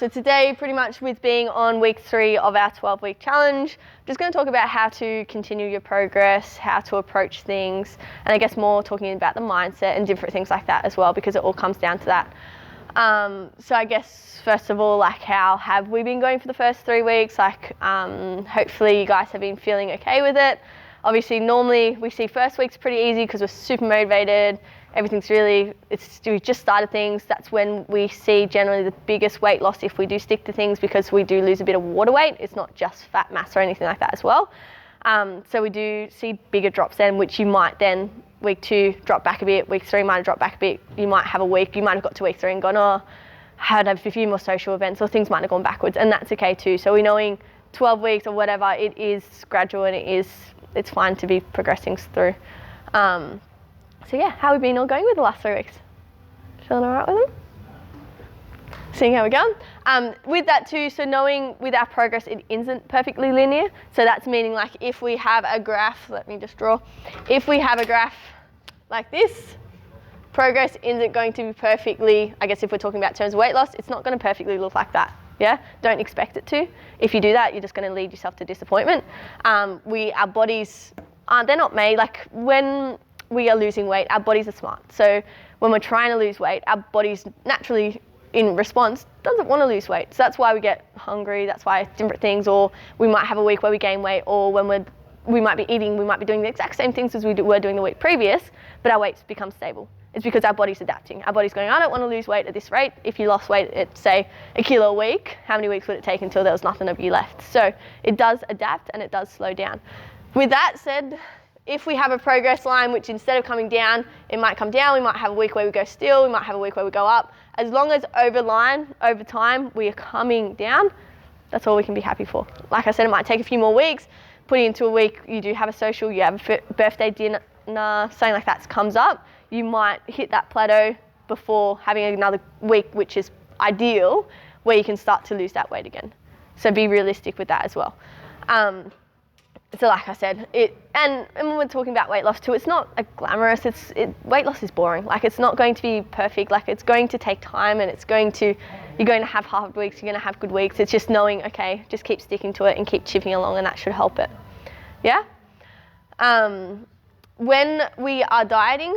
So today, pretty much with being on week 3 of our 12-week challenge, I'm just going to talk about how to continue your progress, how to approach things, and I guess more talking about the mindset and different things like that as well, because it all comes down to that. So I guess first of all, like, how have we been going for the first 3 weeks? Like, hopefully you guys have been feeling okay with it. Obviously, normally we see first week's pretty easy because we're super motivated. Everything's really, we just started things. That's when we see generally the biggest weight loss if we do stick to things, because we do lose a bit of water weight. It's not just fat mass or anything like that as well. So we do see bigger drops then, which you might then, week 2, drop back a bit. Week 3 might drop back a bit. You might have a week, you might have got to week 3 and gone, oh, I had a few more social events, or things might have gone backwards, and that's okay too. So we're knowing 12 weeks or whatever, it is gradual and it's fine to be progressing through. So yeah, how have we been all going with the last 3 weeks? Feeling all right with them? Seeing how we're going. With that too, so knowing with our progress, it isn't perfectly linear. So that's meaning, like, if we have a graph, let me just draw. If we have a graph like this, progress isn't going to be perfectly, I guess if we're talking about terms of weight loss, it's not going to perfectly look like that. Yeah, don't expect it to. If you do that, you're just going to lead yourself to disappointment. Our bodies, they're not made, like, when we are losing weight, our bodies are smart. So when we're trying to lose weight, our bodies naturally, in response, doesn't want to lose weight. So that's why we get hungry, that's why different things, or we might have a week where we gain weight, or when we might be eating, we might be doing the exact same things as we were doing the week previous, but our weights become stable. It's because our body's adapting. Our body's going, I don't want to lose weight at this rate. If you lost weight at, say, a kilo a week, how many weeks would it take until there was nothing of you left? So it does adapt and it does slow down. With that said, if we have a progress line, which instead of coming down, it might come down, we might have a week where we go still, we might have a week where we go up. As long as over time, we are coming down, that's all we can be happy for. Like I said, it might take a few more weeks. Putting into a week, you do have a social, you have a birthday dinner, something like that comes up, you might hit that plateau before having another week, which is ideal, where you can start to lose that weight again. So be realistic with that as well. So like I said, and when we're talking about weight loss too, it's not a glamorous, weight loss is boring. Like, it's not going to be perfect. Like, it's going to take time, and you're going to have hard weeks, you're going to have good weeks. It's just knowing, okay, just keep sticking to it and keep chipping along, and that should help it. Yeah? When we are dieting,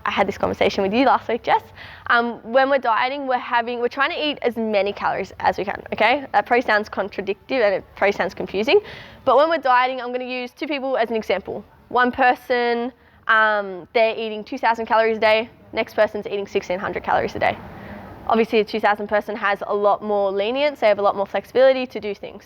I had this conversation with you last week, Jess. When we're dieting, we're trying to eat as many calories as we can, okay? That probably sounds contradictory and it probably sounds confusing. But when we're dieting, I'm going to use 2 people as an example. One person, they're eating 2,000 calories a day. Next person's eating 1,600 calories a day. Obviously, a 2,000 person has a lot more lenience. They have a lot more flexibility to do things.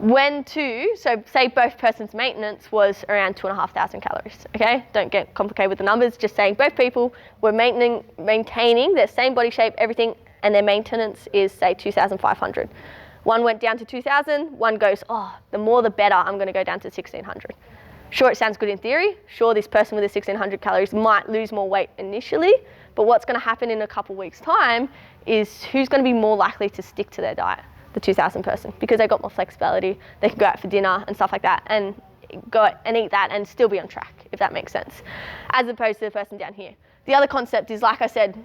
So say both persons' maintenance was around 2,500 calories, okay? Don't get complicated with the numbers, just saying both people were maintaining their same body shape, everything, and their maintenance is, say, 2,500. One went down to 2,000, one goes, oh, the more the better, I'm gonna go down to 1,600. Sure, it sounds good in theory. Sure, this person with the 1,600 calories might lose more weight initially, but what's gonna happen in a couple weeks' time is who's gonna be more likely to stick to their diet? The 2,000 person, because they got more flexibility. They can go out for dinner and stuff like that and go and eat that and still be on track, if that makes sense, as opposed to the person down here. The other concept is, like I said,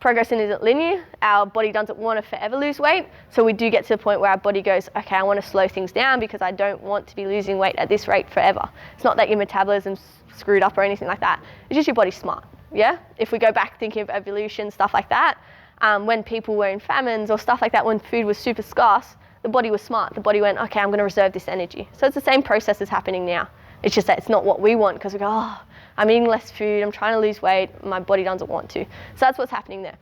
progression isn't linear. Our body doesn't want to forever lose weight, so we do get to the point where our body goes, okay, I want to slow things down because I don't want to be losing weight at this rate forever. It's not that your metabolism's screwed up or anything like that. It's just your body's smart, yeah? If we go back thinking of evolution, stuff like that, when people were in famines or stuff like that, when food was super scarce, the body was smart. The body went, okay, I'm going to reserve this energy. So it's the same process as happening now. It's just that it's not what we want, because we go, oh, I'm eating less food, I'm trying to lose weight, my body doesn't want to. So that's what's happening there.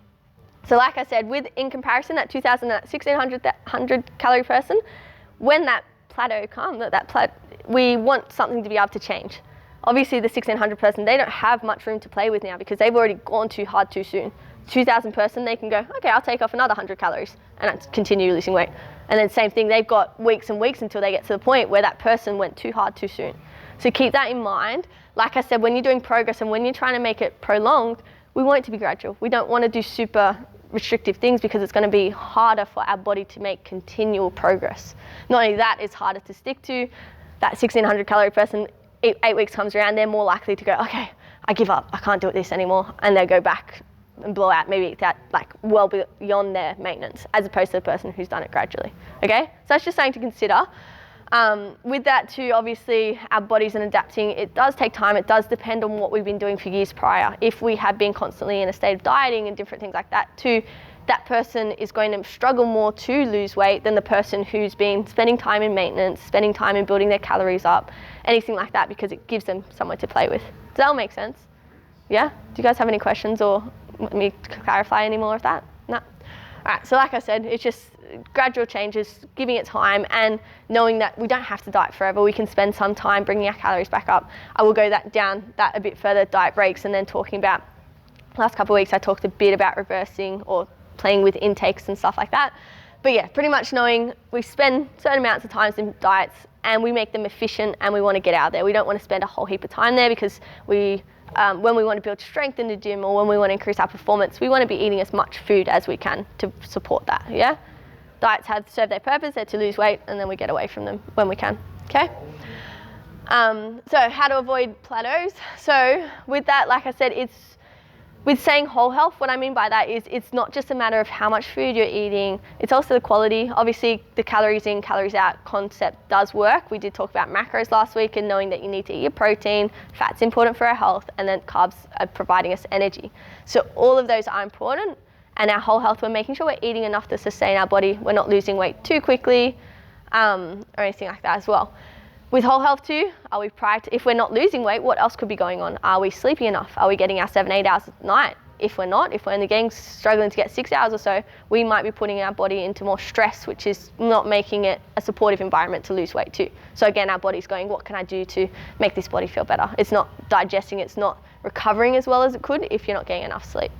So like I said, in comparison, that 2,000, that 1,600 calorie person, when that plateau comes, we want something to be able to change. Obviously, the 1,600 person, they don't have much room to play with now because they've already gone too hard too soon. 2,000 person, they can go, okay, I'll take off another 100 calories and continue losing weight. And then same thing, they've got weeks and weeks until they get to the point where that person went too hard too soon. So keep that in mind. Like I said, when you're doing progress and when you're trying to make it prolonged, we want it to be gradual. We don't want to do super restrictive things because it's going to be harder for our body to make continual progress. Not only that, it's harder to stick to. That 1,600 calorie person, 8 weeks comes around, they're more likely to go, okay, I give up, I can't do this anymore, and they'll go back and blow out, maybe it's at like well beyond their maintenance, as opposed to the person who's done it gradually. Okay, so that's just something to consider. With that too, obviously our bodies and adapting, it does take time. It does depend on what we've been doing for years prior. If we have been constantly in a state of dieting and different things like that too, that person is going to struggle more to lose weight than the person who's been spending time in maintenance, spending time in building their calories up, anything like that, because it gives them somewhere to play with. Does that all make sense? Yeah? Do you guys have any questions or want me to clarify any more of that? No? All right, so like I said, it's just gradual changes, giving it time, and knowing that we don't have to diet forever. We can spend some time bringing our calories back up. I will go down that a bit further, diet breaks, and then talking about, last couple of weeks I talked a bit about reversing or playing with intakes and stuff like that. But yeah, pretty much knowing we spend certain amounts of times in diets and we make them efficient, and we want to get out there. We don't want to spend a whole heap of time there, because when we want to build strength in the gym or when we want to increase our performance, we want to be eating as much food as we can to support that, yeah? Diets have served their purpose, they're to lose weight, and then we get away from them when we can, okay? So how to avoid plateaus. So with that, like I said, with saying whole health, what I mean by that is it's not just a matter of how much food you're eating, it's also the quality. Obviously, the calories in, calories out concept does work. We did talk about macros last week and knowing that you need to eat your protein, fat's important for our health, and then carbs are providing us energy. So all of those are important, and our whole health, we're making sure we're eating enough to sustain our body. We're not losing weight too quickly or anything like that as well. With whole health too, if we're not losing weight, what else could be going on? Are we sleeping enough? Are we getting our 7-8 hours at night? If we're not, if we're only struggling to get 6 hours or so, we might be putting our body into more stress, which is not making it a supportive environment to lose weight too. So again, our body's going, what can I do to make this body feel better? It's not digesting, it's not recovering as well as it could if you're not getting enough sleep.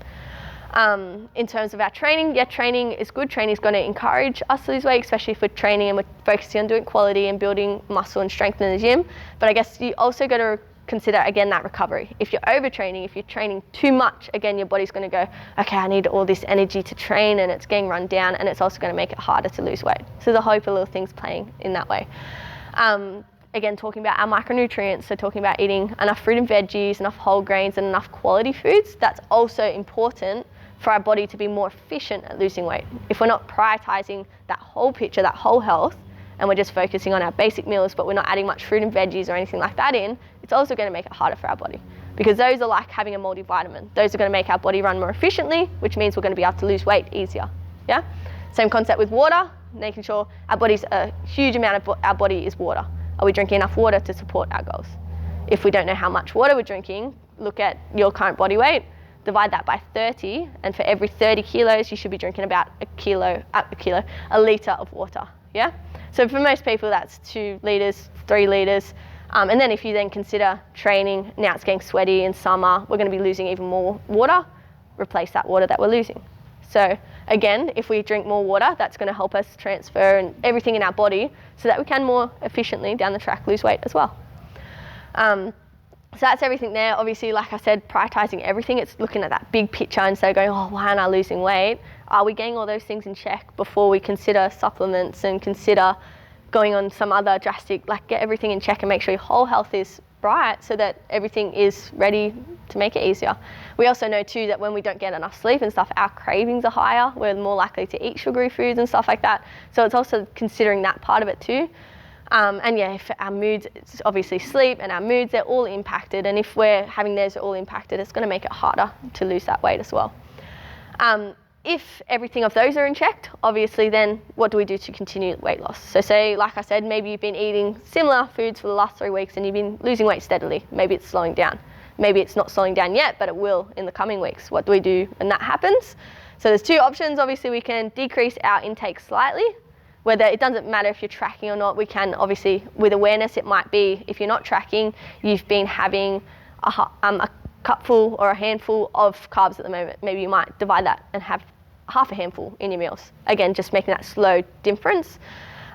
In terms of our training, yeah, training is good. Training is going to encourage us to lose weight, especially if we're training and we're focusing on doing quality and building muscle and strength in the gym. But I guess you also got to consider, again, that recovery. If you're overtraining, if you're training too much, again, your body's going to go, okay, I need all this energy to train, and it's getting run down, and it's also going to make it harder to lose weight. So there's a whole heap of little things playing in that way. Again, talking about our micronutrients, so talking about eating enough fruit and veggies, enough whole grains, and enough quality foods, that's also important for our body to be more efficient at losing weight. If we're not prioritizing that whole picture, that whole health, and we're just focusing on our basic meals, but we're not adding much fruit and veggies or anything like that in, it's also going to make it harder for our body, because those are like having a multivitamin. Those are going to make our body run more efficiently, which means we're going to be able to lose weight easier. Yeah. Same concept with water, making sure a huge amount of our body is water. Are we drinking enough water to support our goals? If we don't know how much water we're drinking, look at your current body weight, divide that by 30, and for every 30 kilos, you should be drinking about a litre of water, yeah? So for most people, that's 2 litres, 3 litres. And then if you then consider training, now it's getting sweaty in summer, we're going to be losing even more water, replace that water that we're losing. So again, if we drink more water, that's going to help us transfer and everything in our body so that we can more efficiently down the track lose weight as well. So that's everything there. Obviously, like I said, prioritizing everything. It's looking at that big picture instead of going, oh, why aren't I losing weight? Are we getting all those things in check before we consider supplements and consider going on some other drastic, like get everything in check and make sure your whole health is right so that everything is ready to make it easier. We also know too that when we don't get enough sleep and stuff, our cravings are higher. We're more likely to eat sugary foods and stuff like that. So it's also considering that part of it too. And yeah, if our moods, it's obviously sleep and our moods, they're all impacted. And if we're having those all impacted, it's going to make it harder to lose that weight as well. If everything of those are in check, obviously then what do we do to continue weight loss? So say, like I said, maybe you've been eating similar foods for the last 3 weeks and you've been losing weight steadily. Maybe it's slowing down. Maybe it's not slowing down yet, but it will in the coming weeks. What do we do when that happens? So there's 2 options. Obviously, we can decrease our intake slightly. Whether it doesn't matter if you're tracking or not, we can obviously, with awareness, it might be if you're not tracking, you've been having a cupful or a handful of carbs at the moment. Maybe you might divide that and have half a handful in your meals. Again, just making that slow difference.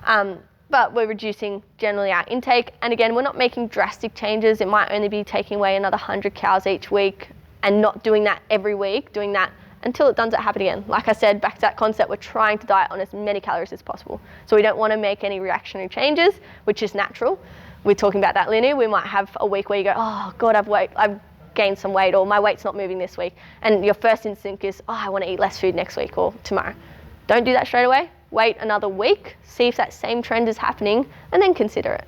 But we're reducing generally our intake. And again, we're not making drastic changes. It might only be taking away another 100 calories each week and not doing that every week, doing that until it doesn't happen again. Like I said, back to that concept, we're trying to diet on as many calories as possible. So we don't want to make any reactionary changes, which is natural. We're talking about that linear. We might have a week where you go, oh God, I've gained some weight, or my weight's not moving this week, and your first instinct is, oh, I want to eat less food next week or tomorrow. Don't do that straight away. Wait another week, see if that same trend is happening, and then consider it.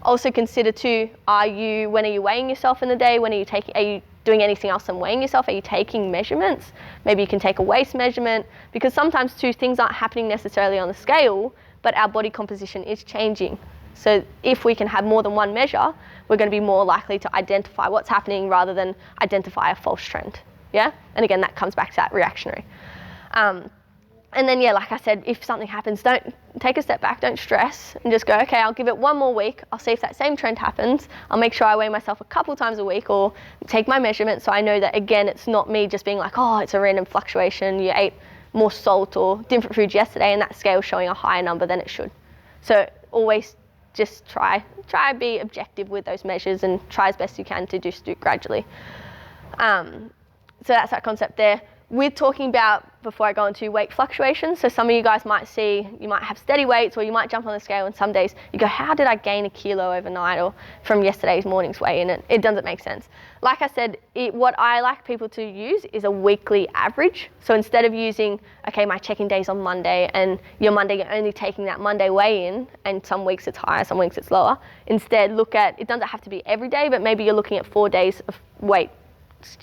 Also consider too, when are you weighing yourself in the day? Are you doing anything else than weighing yourself? Are you taking measurements? Maybe you can take a waist measurement, because sometimes too, things aren't happening necessarily on the scale, but our body composition is changing. So if we can have more than one measure, we're going to be more likely to identify what's happening rather than identify a false trend. Yeah? And again, that comes back to that reactionary. And then, like I said, if something happens, don't take a step back, don't stress, and just go, okay, I'll give it one more week. I'll see if that same trend happens. I'll make sure I weigh myself a couple times a week, or take my measurements so I know that, again, it's not me just being like, oh, it's a random fluctuation. You ate more salt or different foods yesterday and that scale's showing a higher number than it should. So always just try be objective with those measures and try as best you can to just do it gradually. So that's that concept there. We're talking about, before I go into weight fluctuations, so some of you guys might have steady weights, or you might jump on the scale and some days you go, how did I gain a kilo overnight or from yesterday's morning's weigh? And it doesn't make sense. Like I said, what I like people to use is a weekly average. So instead of using, okay, my check-in day's on Monday, and your Monday, you're only taking that Monday weigh-in, and some weeks it's higher, some weeks it's lower. Instead, look at, it doesn't have to be every day, but maybe you're looking at 4 days of weight.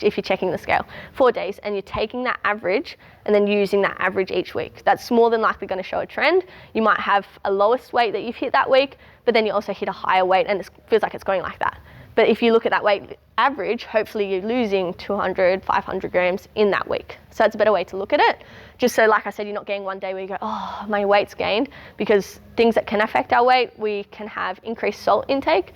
If you're checking the scale, 4 days, and you're taking that average and then using that average each week. That's more than likely going to show a trend. You might have a lowest weight that you've hit that week, but then you also hit a higher weight and it feels like it's going like that. But if you look at that weight average, hopefully you're losing 200, 500 grams in that week. So that's a better way to look at it. Just so, like I said, you're not getting one day where you go, oh, my weight's gained, because things that can affect our weight, we can have increased salt intake.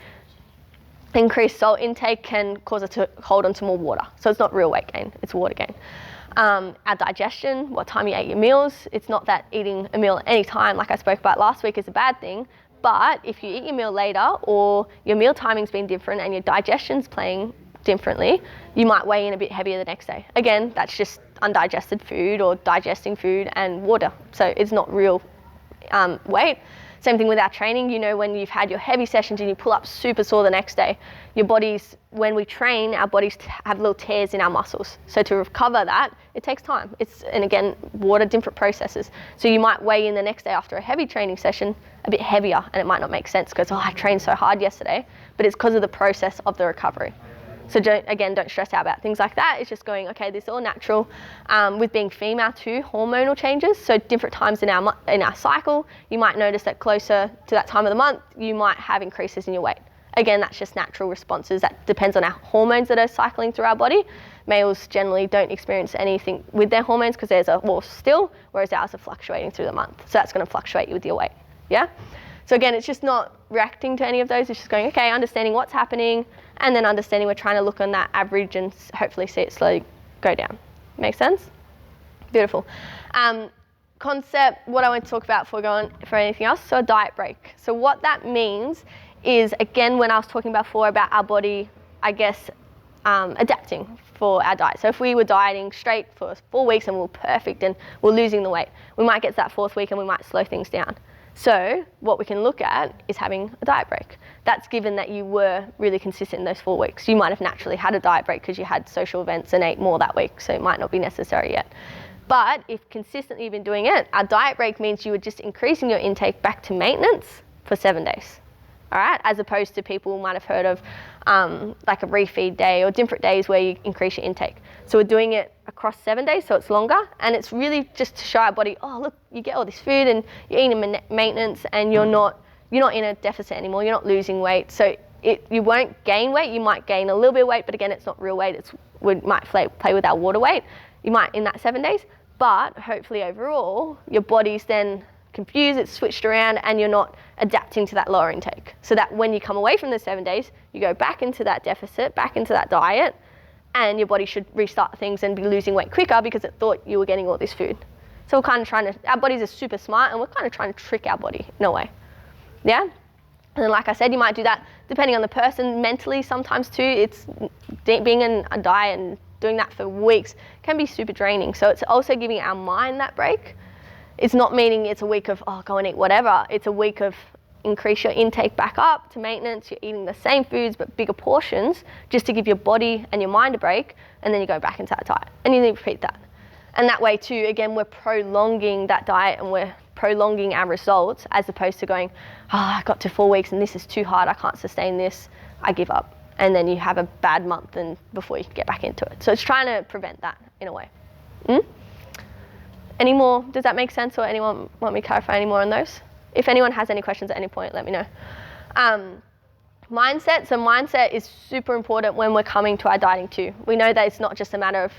Increased salt intake can cause us to hold on to more water. So it's not real weight gain, it's water gain. Our digestion, what time you ate your meals. It's not that eating a meal at any time, like I spoke about last week, is a bad thing. But if you eat your meal later, or your meal timing's been different and your digestion's playing differently, you might weigh in a bit heavier the next day. Again, that's just undigested food or digesting food and water. So it's not real weight. Same thing with our training. You know, when you've had your heavy sessions and you pull up super sore the next day, your bodies, when we train, our bodies have little tears in our muscles. So to recover that, it takes time. And again, water, different processes. So you might weigh in the next day after a heavy training session a bit heavier, and it might not make sense because, I trained so hard yesterday, but it's because of the process of the recovery. So don't stress out about things like that. It's just going, okay, this is all natural. With being female too, hormonal changes. So different times in our cycle, you might notice that closer to that time of the month, you might have increases in your weight. Again, that's just natural responses. That depends on our hormones that are cycling through our body. Males generally don't experience anything with their hormones because theirs are more still, whereas ours are fluctuating through the month. So that's going to fluctuate with your weight, yeah? So again, it's just not reacting to any of those. It's just going, okay, understanding what's happening, and then understanding we're trying to look on that average and hopefully see it slowly go down. Make sense? Beautiful. Concept, what I want to talk about before we go on for anything else, so a diet break. So what that means is, again, when I was talking before about our body, I guess, adapting for our diet. So if we were dieting straight for 4 weeks and we were perfect and we're losing the weight, we might get to that 4th week and we might slow things down. So what we can look at is having a diet break. That's given that you were really consistent in those 4 weeks. You might have naturally had a diet break because you had social events and ate more that week, so it might not be necessary yet. But if consistently you've been doing it, a diet break means you were just increasing your intake back to maintenance for 7 days. All right, as opposed to people might have heard of like a refeed day or different days where you increase your intake. So we're doing it across 7 days, so it's longer, and it's really just to show our body, oh look, you get all this food and you're eating maintenance, and you're not in a deficit anymore. You're not losing weight, so you won't gain weight. You might gain a little bit of weight, but again, it's not real weight. We might play with our water weight. You might in that 7 days, but hopefully overall your body's then confused, it's switched around, and you're not adapting to that lower intake. So that when you come away from the 7 days, you go back into that deficit, back into that diet, and your body should restart things and be losing weight quicker because it thought you were getting all this food. So we're kind of our bodies are super smart, and we're kind of trying to trick our body in a way. Yeah? And then like I said, you might do that depending on the person mentally sometimes too. It's being in a diet and doing that for weeks can be super draining. So it's also giving our mind that break. It's not meaning it's a week of, go and eat whatever. It's a week of, increase your intake back up to maintenance. You're eating the same foods but bigger portions just to give your body and your mind a break, and then you go back into that diet and you need to repeat that. And that way too, again, we're prolonging that diet and we're prolonging our results, as opposed to going, I got to 4 weeks and this is too hard, I can't sustain this, I give up. And then you have a bad month and before you can get back into it. So it's trying to prevent that in a way. Any more, does that make sense, or anyone want me to clarify any more on those? If anyone has any questions at any point, let me know. Mindset, so mindset is super important when we're coming to our dieting too. We know that it's not just a matter of,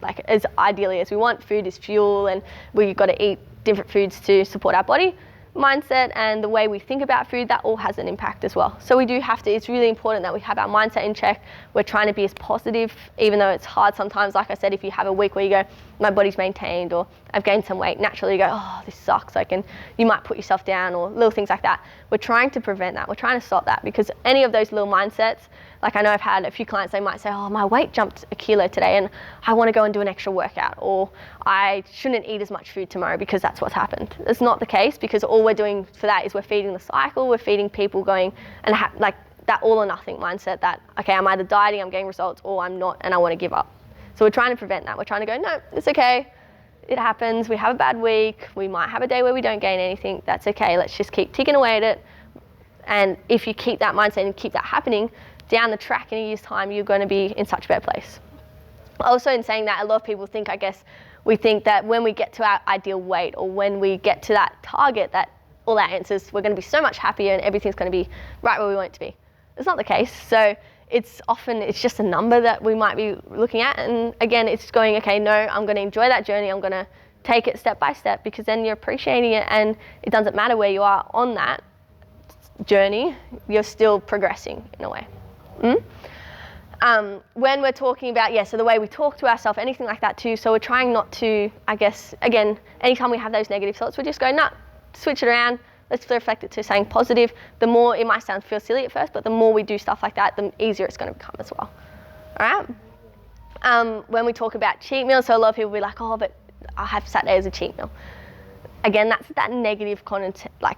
like, as ideally as we want, food is fuel and we've got to eat different foods to support our body. Mindset and the way we think about food, that all has an impact as well. So we do have to, it's really important that we have our mindset in check. We're trying to be as positive, even though it's hard sometimes. Like I said, if you have a week where you go, my body's maintained, or I've gained some weight, naturally you go, oh, this sucks. Like, and you might put yourself down, or little things like that. We're trying to prevent that. We're trying to stop that, because any of those little mindsets, like I know I've had a few clients, they might say, oh, my weight jumped a kilo today and I want to go and do an extra workout, or I shouldn't eat as much food tomorrow because that's what's happened. It's not the case, because all we're doing for that is we're feeding the cycle, we're feeding people going and like that all or nothing mindset that, okay, I'm either dieting, I'm getting results, or I'm not and I want to give up. So we're trying to prevent that. We're trying to go, no, it's okay. It happens. We have a bad week. We might have a day where we don't gain anything. That's okay. Let's just keep ticking away at it. And if you keep that mindset and keep that happening, down the track in a year's time, you're going to be in such a better place. Also, in saying that, a lot of people think, I guess, we think that when we get to our ideal weight, or when we get to that target, that all our answers, we're going to be so much happier and everything's going to be right where we want it to be. It's not the case. So it's just a number that we might be looking at. And again, it's going, okay, no, I'm going to enjoy that journey. I'm going to take it step by step, because then you're appreciating it, and it doesn't matter where you are on that journey, you're still progressing in a way. When we're talking about, so the way we talk to ourselves, anything like that too, so we're trying not to, I guess, again, anytime we have those negative thoughts, we just go, nah, switch it around, let's reflect it to saying positive. The more, it might feel silly at first, but the more we do stuff like that, the easier it's going to become as well. All right? When we talk about cheat meals, so a lot of people will be like, oh, but I have Saturday as a cheat meal. Again, that's that negative connotation. Like,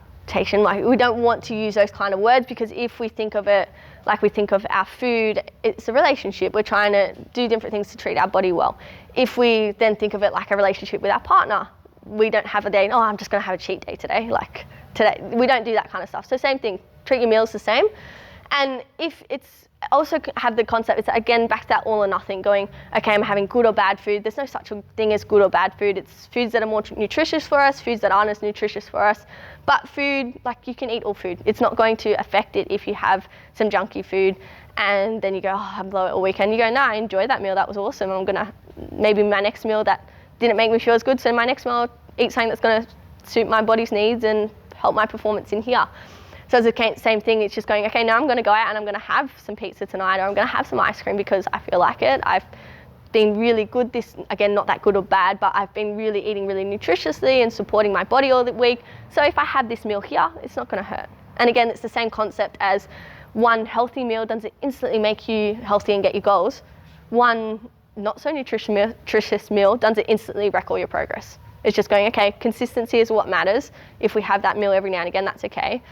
we don't want to use those kind of words, because if we think of it like we think of our food, it's a relationship. We're trying to do different things to treat our body well. If we then think of it like a relationship with our partner, we don't have a day, I'm just going to have a cheat day today. Like today, we don't do that kind of stuff. So same thing, treat your meals the same. And if it's also have the concept, it's again back to that all or nothing, going, okay, I'm having good or bad food. There's no such a thing as good or bad food. It's foods that are more nutritious for us, foods that aren't as nutritious for us. But food, like, you can eat all food. It's not going to affect it if you have some junky food and then you go, I'm low all weekend. You go, no, I enjoyed that meal. That was awesome. I'm gonna, maybe my next meal that didn't make me feel as good. So my next meal, I'll eat something that's gonna suit my body's needs and help my performance in here. So it's the same thing, it's just going, okay, now I'm going to go out and I'm going to have some pizza tonight, or I'm going to have some ice cream because I feel like it. I've been really good again, not that good or bad, but I've been really eating really nutritiously and supporting my body all the week. So if I have this meal here, it's not going to hurt. And again, it's the same concept as one healthy meal doesn't instantly make you healthy and get your goals. One not so nutritious meal doesn't instantly wreck all your progress. It's just going, okay, consistency is what matters. If we have that meal every now and again, that's okay.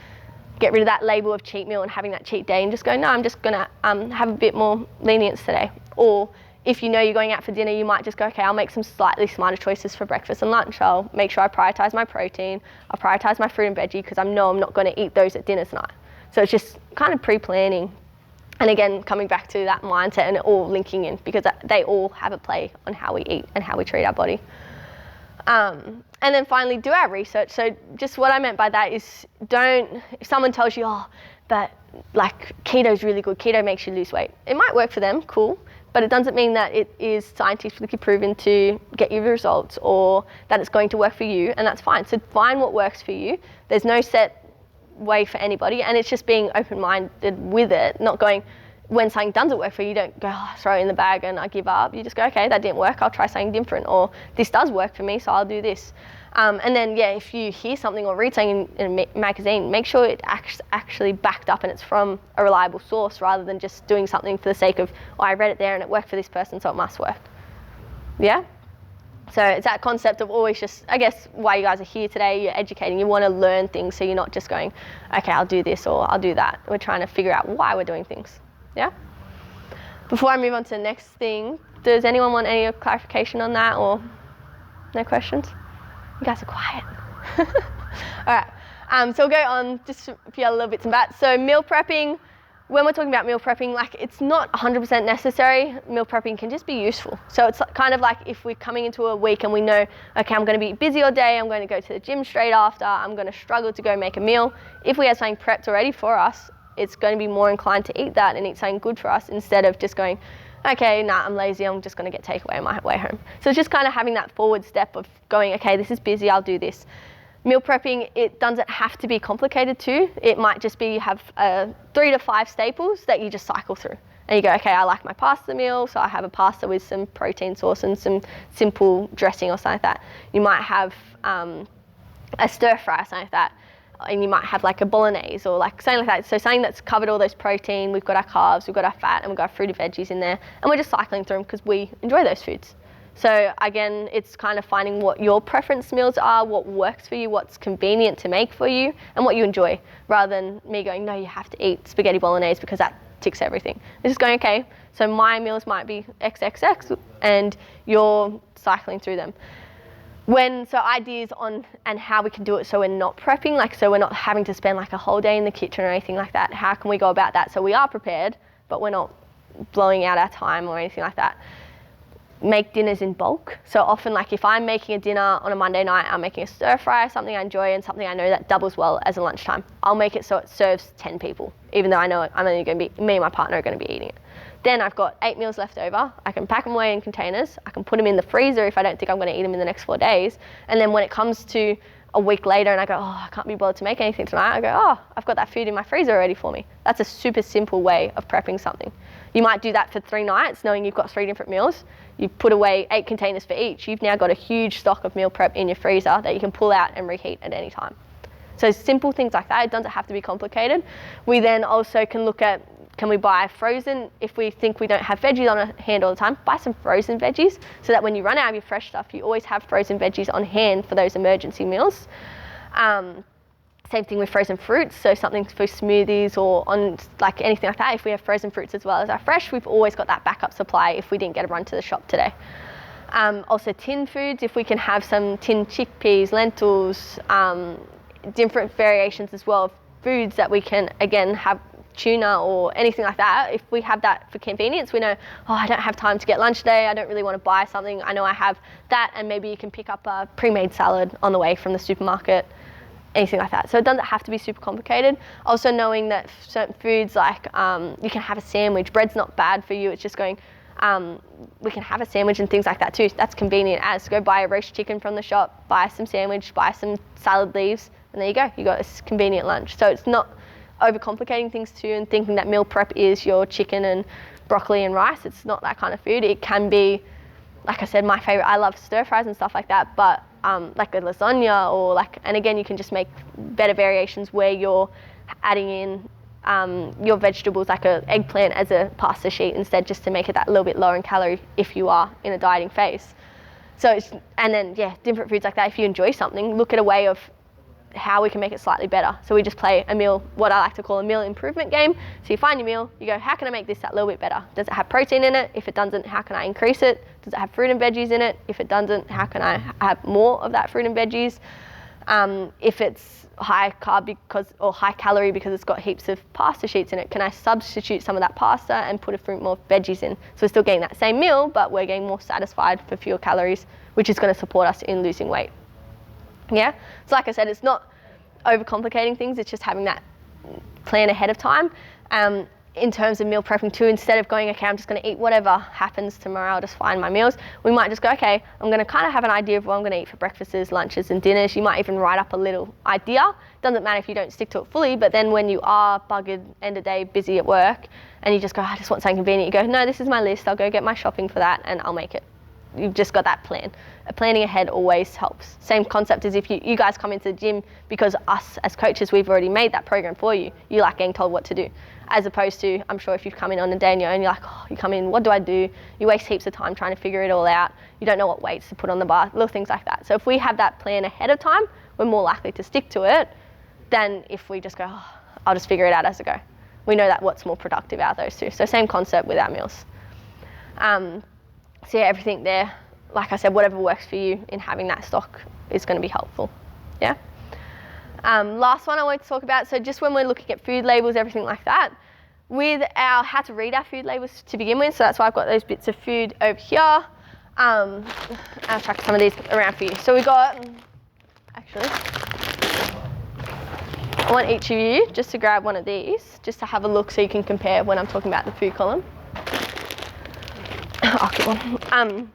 Get rid of that label of cheat meal and having that cheat day and just go, no, I'm just gonna have a bit more lenience today. Or if you know you're going out for dinner, you might just go, okay, I'll make some slightly smarter choices for breakfast and lunch. I'll make sure I prioritize my protein. I'll prioritize my fruit and veggie because I know I'm not gonna eat those at dinner tonight. So it's just kind of pre-planning. And again, coming back to that mindset and it all linking in, because they all have a play on how we eat and how we treat our body. And then finally, do our research. So just what I meant by that is if someone tells you, but like keto is really good, keto makes you lose weight. It might work for them, cool, but it doesn't mean that it is scientifically proven to get you results or that it's going to work for you, and that's fine. So find what works for you. There's no set way for anybody, and it's just being open-minded with it, not going, when something doesn't work for you, you don't go, throw it in the bag and I give up. You just go, okay, that didn't work, I'll try something different, or this does work for me, so I'll do this. And then, if you hear something or read something in a magazine, make sure it's actually backed up and it's from a reliable source, rather than just doing something for the sake of, I read it there and it worked for this person, so it must work. Yeah? So it's that concept of always just, I guess, why you guys are here today, you're educating, you want to learn things, so you're not just going, okay, I'll do this or I'll do that. We're trying to figure out why we're doing things. Yeah? Before I move on to the next thing, does anyone want any clarification on that, or no questions? You guys are quiet. All right, so we'll go on just a few other little bits and bats. So meal prepping, when we're talking about meal prepping, like it's not 100% necessary. Meal prepping can just be useful. So it's kind of like if we're coming into a week and we know, okay, I'm going to be busy all day, I'm going to go to the gym straight after, I'm going to struggle to go make a meal. If we have something prepped already for us, it's going to be more inclined to eat that and eat something good for us instead of just going, okay, nah, I'm lazy, I'm just going to get takeaway on my way home. So it's just kind of having that forward step of going, okay, this is busy, I'll do this. Meal prepping, it doesn't have to be complicated too. It might just be you have 3 to 5 staples that you just cycle through. And you go, okay, I like my pasta meal, so I have a pasta with some protein sauce and some simple dressing or something like that. You might have a stir fry or something like that. And you might have like a bolognese or like something like that. So something that's covered all those protein, we've got our carbs, we've got our fat, and we've got our fruit and veggies in there. And we're just cycling through them because we enjoy those foods. So again, it's kind of finding what your preference meals are, what works for you, what's convenient to make for you, and what you enjoy, rather than me going, no, you have to eat spaghetti bolognese because that ticks everything. It's just going, okay, so my meals might be XXX and you're cycling through them. So ideas on and how we can do it so we're not prepping, like so we're not having to spend like a whole day in the kitchen or anything like that. How can we go about that so we are prepared, but we're not blowing out our time or anything like that? Make dinners in bulk. So often, like if I'm making a dinner on a Monday night, I'm making a stir fry, something I enjoy and something I know that doubles well as a lunchtime. I'll make it so it serves 10 people, even though I know I'm only going to be, me and my partner are going to be eating it. Then I've got 8 meals left over. I can pack them away in containers. I can put them in the freezer if I don't think I'm going to eat them in the next 4 days. And then when it comes to a week later and I go, oh, I can't be bothered to make anything tonight, I go, oh, I've got that food in my freezer already for me. That's a super simple way of prepping something. You might do that for 3 nights, knowing you've got 3 different meals. You put away 8 containers for each. You've now got a huge stock of meal prep in your freezer that you can pull out and reheat at any time. So simple things like that. It doesn't have to be complicated. We then also can look at, can we buy frozen? If we think we don't have veggies on hand all the time, buy some frozen veggies so that when you run out of your fresh stuff, you always have frozen veggies on hand for those emergency meals. Same thing with frozen fruits, so something for smoothies or on like anything like that. If we have frozen fruits as well as our fresh, we've always got that backup supply if we didn't get a run to the shop today. Also tin foods, if we can have some tin chickpeas, lentils, different variations as well of foods that we can again have tuna or anything like that. If we have that for convenience, we know, oh, I don't have time to get lunch today, I don't really want to buy something, I know I have that, and maybe you can pick up a pre-made salad on the way from the supermarket, anything like that. So it doesn't have to be super complicated. Also knowing that certain foods like you can have a sandwich, bread's not bad for you, it's just going, we can have a sandwich and things like that too. That's convenient as go buy a roast chicken from the shop, buy some sandwich, buy some salad leaves, and there you go, you got a convenient lunch. So it's not overcomplicating things too and thinking that meal prep is your chicken and broccoli and rice. It's not that kind of food. It can be, like I said, my favorite, I love stir fries and stuff like that, but like a lasagna or like, and again, you can just make better variations where you're adding in your vegetables like an eggplant as a pasta sheet instead, just to make it that little bit lower in calorie if you are in a dieting phase. So it's, and then yeah, different foods like that. If you enjoy something, look at a way of how we can make it slightly better. So we just play a meal, what I like to call a meal improvement game. So you find your meal, you go, how can I make this that little bit better? Does it have protein in it? If it doesn't, how can I increase it? Does it have fruit and veggies in it? If it doesn't, how can I have more of that fruit and veggies? If it's high carb or high calorie because it's got heaps of pasta sheets in it, can I substitute some of that pasta and put a fruit more veggies in? So we're still getting that same meal, but we're getting more satisfied for fewer calories, which is going to support us in losing weight. Yeah, so like I said, it's not overcomplicating things, it's just having that plan ahead of time. In terms of meal prepping too, instead of going, okay, I'm just going to eat whatever happens tomorrow, I'll just find my meals, we might just go, okay, I'm going to kind of have an idea of what I'm going to eat for breakfasts, lunches and dinners. You might even write up a little idea. Doesn't matter if you don't stick to it fully, but then when you are buggered, end of day, busy at work, and you just go, I just want something convenient, you go, no, this is my list, I'll go get my shopping for that and I'll make it. you've just got that plan. Planning ahead always helps. Same concept as if you guys come into the gym because us as coaches, we've already made that program for you. You like getting told what to do. As opposed to, I'm sure if you've come in on a day on your own, you're like, oh, you come in, what do I do? You waste heaps of time trying to figure it all out. You don't know what weights to put on the bar, little things like that. So if we have that plan ahead of time, we're more likely to stick to it than if we just go, oh, I'll just figure it out as I go. We know that what's more productive out of those two. So same concept with our meals. So yeah, everything there, like I said, whatever works for you in having that stock is going to be helpful. Yeah. Last one I want to talk about, so just when we're looking at food labels, everything like that, with our how to read our food labels to begin with, so that's why I've got those bits of food over here. I'll chuck some of these around for you. So we got, actually, I want each of you just to grab one of these, just to have a look so you can compare when I'm talking about the food column. I'll keep one.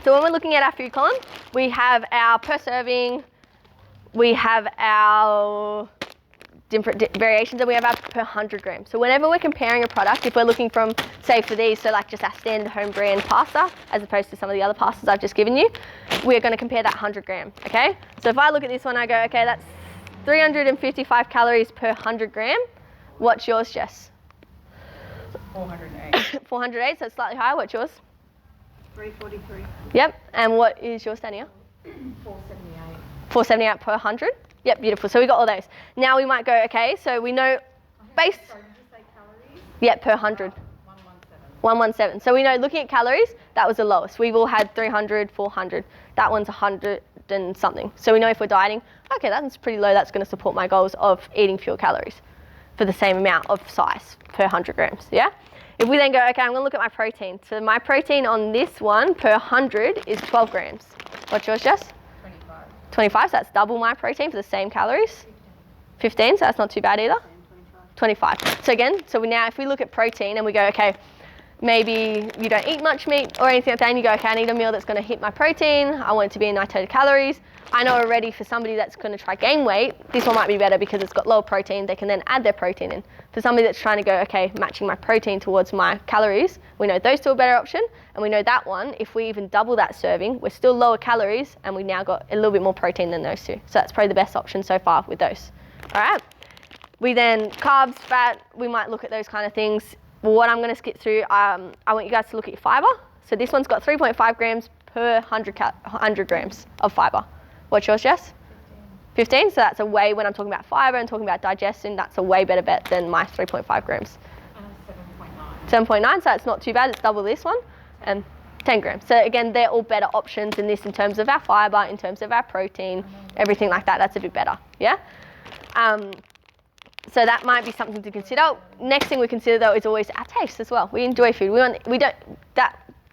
So when we're looking at our food column, we have our per serving, we have our different variations, and we have our per 100 grams. So whenever we're comparing a product, if we're looking from, say for these, so like just our standard home brand pasta, as opposed to some of the other pastas I've just given you, we're going to compare that 100 gram, okay? So if I look at this one, I go, okay, that's 355 calories per 100 gram. What's yours, Jess? 408. 408, so it's slightly higher. What's yours? 343. Yep, and what is yours, Dania? 478. 478 per 100? Yep, beautiful. So we got all those. Now we might go, okay, so we know base. Sorry, did you say calories? Yep, per 100. 117. 117. So we know looking at calories, that was the lowest. We've all had 300, 400. That one's 100 and something. So we know if we're dieting, okay, that's pretty low. That's going to support my goals of eating fewer calories for the same amount of size per 100 grams, yeah? If we then go, okay, I'm going to look at my protein. So my protein on this one per 100 is 12 grams. What's yours, Jess? 25. 25, so that's double my protein for the same calories. 15, so that's not too bad either. 25. So again, so now if we look at protein and we go, okay, maybe you don't eat much meat or anything like that, and you go, okay, I need a meal that's going to hit my protein. I want it to be in my total calories. I know already for somebody that's going to try gain weight, this one might be better because it's got lower protein. They can then add their protein in. For somebody that's trying to go, okay, matching my protein towards my calories, we know those two are a better option. And we know that one, if we even double that serving, we're still lower calories and we now got a little bit more protein than those two. So that's probably the best option so far with those. All right. We then, carbs, fat, we might look at those kind of things. What I'm going to skip through, I want you guys to look at your fiber. So this one's got 3.5 grams per 100 grams of fiber. What's yours, Jess? 15. So that's a way, when I'm talking about fiber and talking about digestion, that's a way better bet than my 3.5 grams. 7.9. 7.9, so that's not too bad. It's double this one. And 10 grams. So again, they're all better options in this in terms of our fiber, in terms of our protein, everything like that. That's a bit better, yeah? So that might be something to consider. Next thing we consider though is always our taste as well. We enjoy food.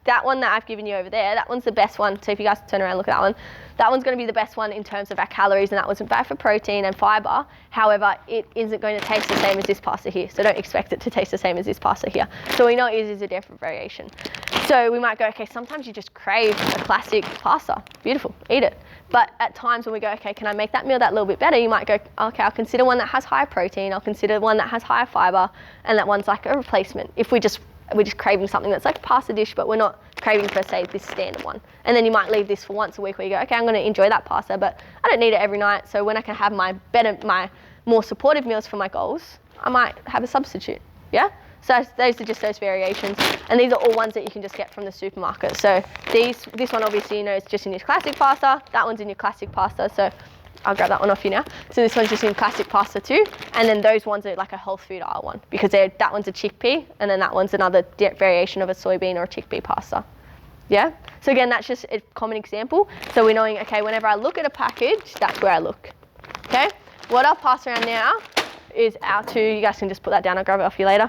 That one that I've given you over there, that one's the best one. So if you guys turn around and look at that one's going to be the best one in terms of our calories, and that wasn't bad for protein and fiber. However, it isn't going to taste the same as this pasta here. So don't expect it to taste the same as this pasta here. So we know it is a different variation. So we might go, okay, sometimes you just crave a classic pasta. Beautiful, eat it. But at times when we go, okay, can I make that meal that little bit better? You might go, okay, I'll consider one that has higher protein. I'll consider one that has higher fiber, and that one's like a replacement. If we're just craving something that's like a pasta dish, but we're not craving per se this standard one. And then you might leave this for once a week where you go, okay, I'm going to enjoy that pasta, but I don't need it every night. So when I can have my more supportive meals for my goals, I might have a substitute. Yeah. So those are just those variations, and these are all ones that you can just get from the supermarket. So this one obviously, you know, is just in your classic pasta. That one's in your classic pasta. So I'll grab that one off you now. So this one's just in classic pasta too, and then those ones are like a health food aisle one because that one's a chickpea, and then that one's another variation of a soybean or a chickpea pasta. Yeah. So again, that's just a common example. So we're knowing, okay, whenever I look at a package, that's where I look. Okay. What I'll pass around now is our two. You guys can just put that down. I'll grab it off you later.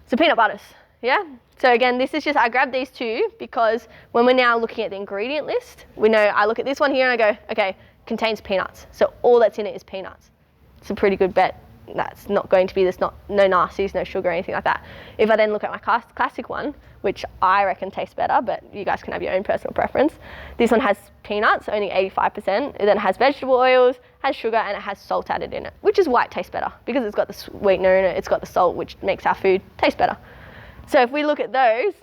So peanut butters, yeah? So again, this is just, I grabbed these two because when we're now looking at the ingredient list, we know I look at this one here and I go, okay, contains peanuts. So all that's in it is peanuts. It's a pretty good bet. That's not going to be, there's no nasties, no sugar, anything like that. If I then look at my classic one, which I reckon tastes better, but you guys can have your own personal preference. This one has peanuts, only 85%. It then has vegetable oils, has sugar, and it has salt added in it, which is why it tastes better, because it's got the sweetener in it, it's got the salt, which makes our food taste better. So if we look at those,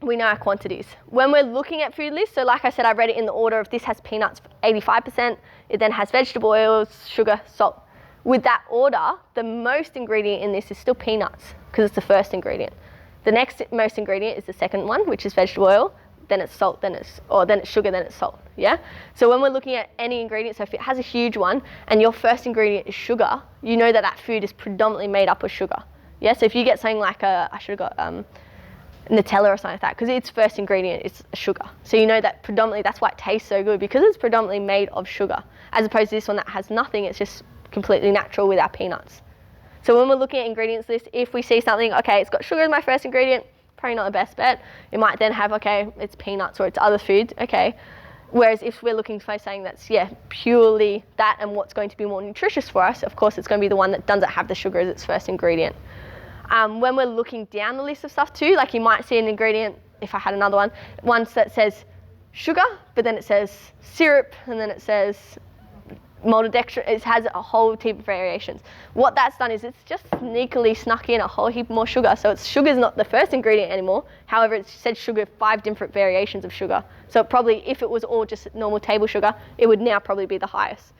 we know our quantities. When we're looking at food lists, so like I said, I read it in the order of this has peanuts 85%, it then has vegetable oils, sugar, salt. With that order, the most ingredient in this is still peanuts because it's the first ingredient. The next most ingredient is the second one, which is vegetable oil, then it's salt, then it's sugar, then it's salt, yeah? So when we're looking at any ingredient, so if it has a huge one and your first ingredient is sugar, you know that that food is predominantly made up of sugar, yeah? So if you get something like I should have got Nutella or something like that, because its first ingredient is sugar. So you know that predominantly, that's why it tastes so good, because it's predominantly made of sugar, as opposed to this one that has nothing, it's just completely natural with our peanuts. So when we're looking at ingredients list, if we see something, okay, it's got sugar as my first ingredient, probably not the best bet. It might then have, okay, it's peanuts or it's other foods, okay. Whereas if we're looking for saying that's, yeah, purely that and what's going to be more nutritious for us, of course it's going to be the one that doesn't have the sugar as its first ingredient. When we're looking down the list of stuff too, like you might see an ingredient, if I had another one that says sugar, but then it says syrup, and then it says maltodextrin. It has a whole heap of variations. What that's done is it's just sneakily snuck in a whole heap more sugar. So sugar's not the first ingredient anymore. However, it said sugar, 5 different variations of sugar. So probably if it was all just normal table sugar, it would now probably be the highest.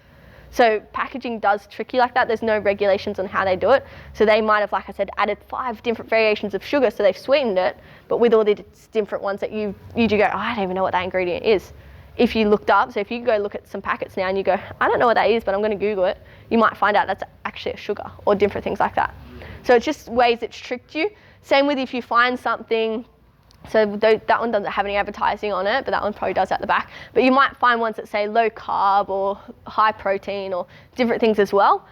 So packaging does trick you like that. There's no regulations on how they do it. So they might have, like I said, added 5 different variations of sugar, so they've sweetened it, but with all these different ones that you do go, oh, I don't even know what that ingredient is. If you looked up, so if you go look at some packets now and you go, I don't know what that is, but I'm going to Google it, you might find out that's actually a sugar or different things like that. So it's just ways it's tricked you. Same with if you find something, so that one doesn't have any advertising on it, but that one probably does at the back. But you might find ones that say low carb or high protein or different things as well.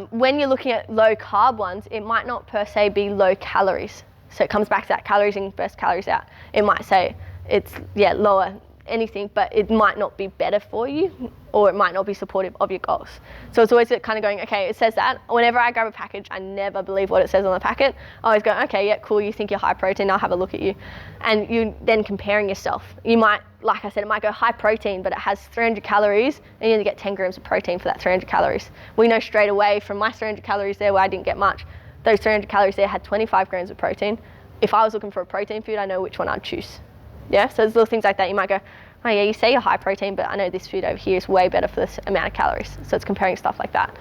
When you're looking at low carb ones, it might not per se be low calories. So it comes back to that calories in versus calories out. It might say it's, yeah, lower anything, but it might not be better for you, or it might not be supportive of your goals. So it's always kind of going, okay, it says that. Whenever I grab a package, I never believe what it says on the packet. I always go, okay, yeah, cool, you think you're high protein, I'll have a look at you. And you then comparing yourself. You might, like I said, it might go high protein, but it has 300 calories, and you only get 10 grams of protein for that 300 calories. We know straight away from my 300 calories there where I didn't get much, those 300 calories there had 25 grams of protein. If I was looking for a protein food, I know which one I'd choose. Yeah, so there's little things like that. You might go, oh yeah, you say you're high protein, but I know this food over here is way better for this amount of calories. So it's comparing stuff like that.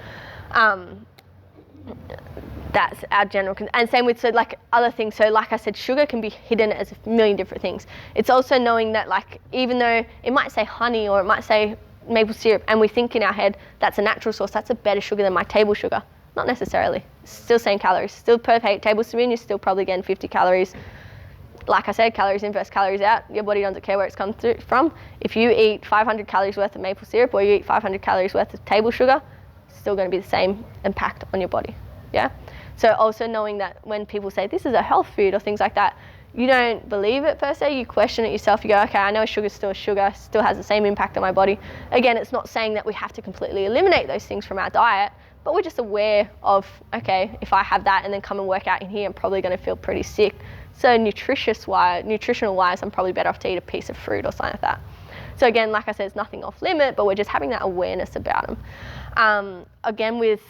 That's our general, and same with, so like other things. So like I said, sugar can be hidden as a million different things. It's also knowing that, like, even though it might say honey or it might say maple syrup, and we think in our head that's a natural source, that's a better sugar than my table sugar. Not necessarily. Still same calories. Still per tablespoon, you're still probably getting 50 calories. Like I said, calories in versus calories out. Your body doesn't care where it's come from. If you eat 500 calories worth of maple syrup or you eat 500 calories worth of table sugar, it's still going to be the same impact on your body. Yeah. So also knowing that when people say this is a health food or things like that, you don't believe it per se. You question it yourself. You go, okay, I know sugar's still a sugar, still has the same impact on my body. Again, it's not saying that we have to completely eliminate those things from our diet, but we're just aware of, okay, if I have that and then come and work out in here, I'm probably going to feel pretty sick. So nutritional wise, I'm probably better off to eat a piece of fruit or something like that. So again, like I said, it's nothing off limit, but we're just having that awareness about them. Again, with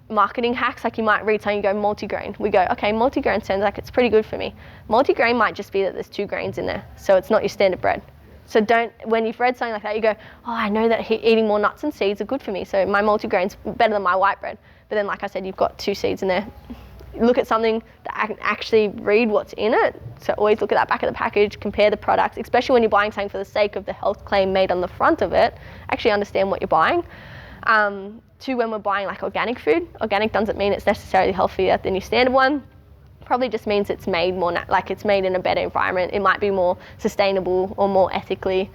marketing hacks, like you might read something, you go multigrain. We go, okay, multigrain sounds like it's pretty good for me. Multigrain might just be that there's 2 grains in there, so it's not your standard bread. So when you've read something like that, you go, oh, I know that eating more nuts and seeds are good for me, so my multigrain's better than my white bread. But then, like I said, you've got 2 seeds in there. Look at something that I can actually read what's in it. So always look at that back of the package, compare the products, especially when you're buying something for the sake of the health claim made on the front of it. Actually understand what you're buying. When we're buying like organic food, organic doesn't mean it's necessarily healthier than your standard one. Probably just means it's made more, it's made in a better environment. It might be more sustainable or more ethically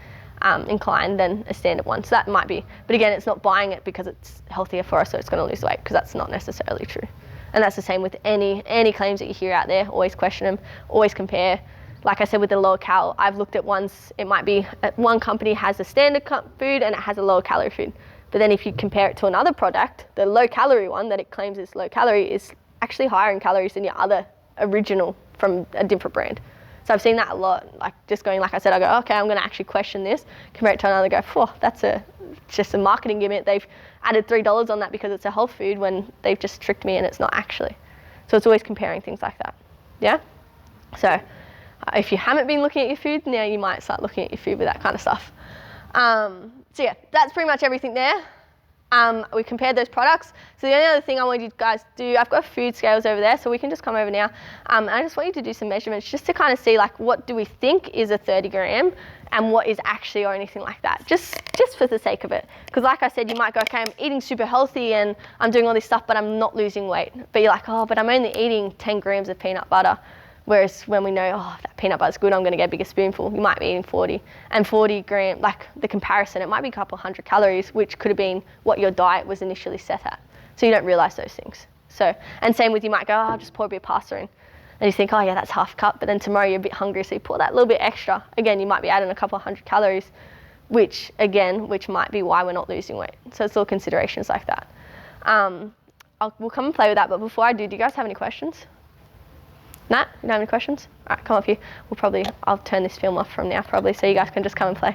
inclined than a standard one. So that might be, but again, it's not buying it because it's healthier for us, so it's going to lose weight, because that's not necessarily true. And that's the same with any claims that you hear out there. Always question them, always compare. Like I said, with the lower cal, I've looked at ones, it might be one company has a standard food and it has a lower calorie food. But then if you compare it to another product, the low calorie one that it claims is low calorie is actually higher in calories than your other original from a different brand. So I've seen that a lot, like just going, like I said, I go, okay, I'm going to actually question this, compare it to another, go, that's just a marketing gimmick. They've added $3 on that because it's a health food when they've just tricked me and it's not actually. So it's always comparing things like that. Yeah? So If you haven't been looking at your food, now you might start looking at your food with that kind of stuff. So yeah, that's pretty much everything there. We compared those products. So the only other thing I want you guys to do, I've got food scales over there, so we can just come over now. And I just want you to do some measurements just to kind of see like what do we think is a 30 gram and what is actually or anything like that, just for the sake of it. Because like I said, you might go, okay, I'm eating super healthy and I'm doing all this stuff, but I'm not losing weight. But you're like, oh, but I'm only eating 10 grams of peanut butter. Whereas when we know, oh, that peanut butter's good, I'm going to get a bigger spoonful, you might be eating 40. And 40 gram, like the comparison, it might be a couple hundred calories, which could have been what your diet was initially set at. So you don't realise those things. So, and same with, you might go, oh, I'll just pour a bit of pasta in. And you think, oh yeah, that's half a cup, but then tomorrow you're a bit hungry, so you pour that little bit extra. Again, you might be adding a couple of hundred calories, which might be why we're not losing weight. So it's little considerations like that. We'll come and play with that, but before I do you guys have any questions? Nat, you don't have any questions? All right, come up here. I'll turn this film off from now probably, so you guys can just come and play.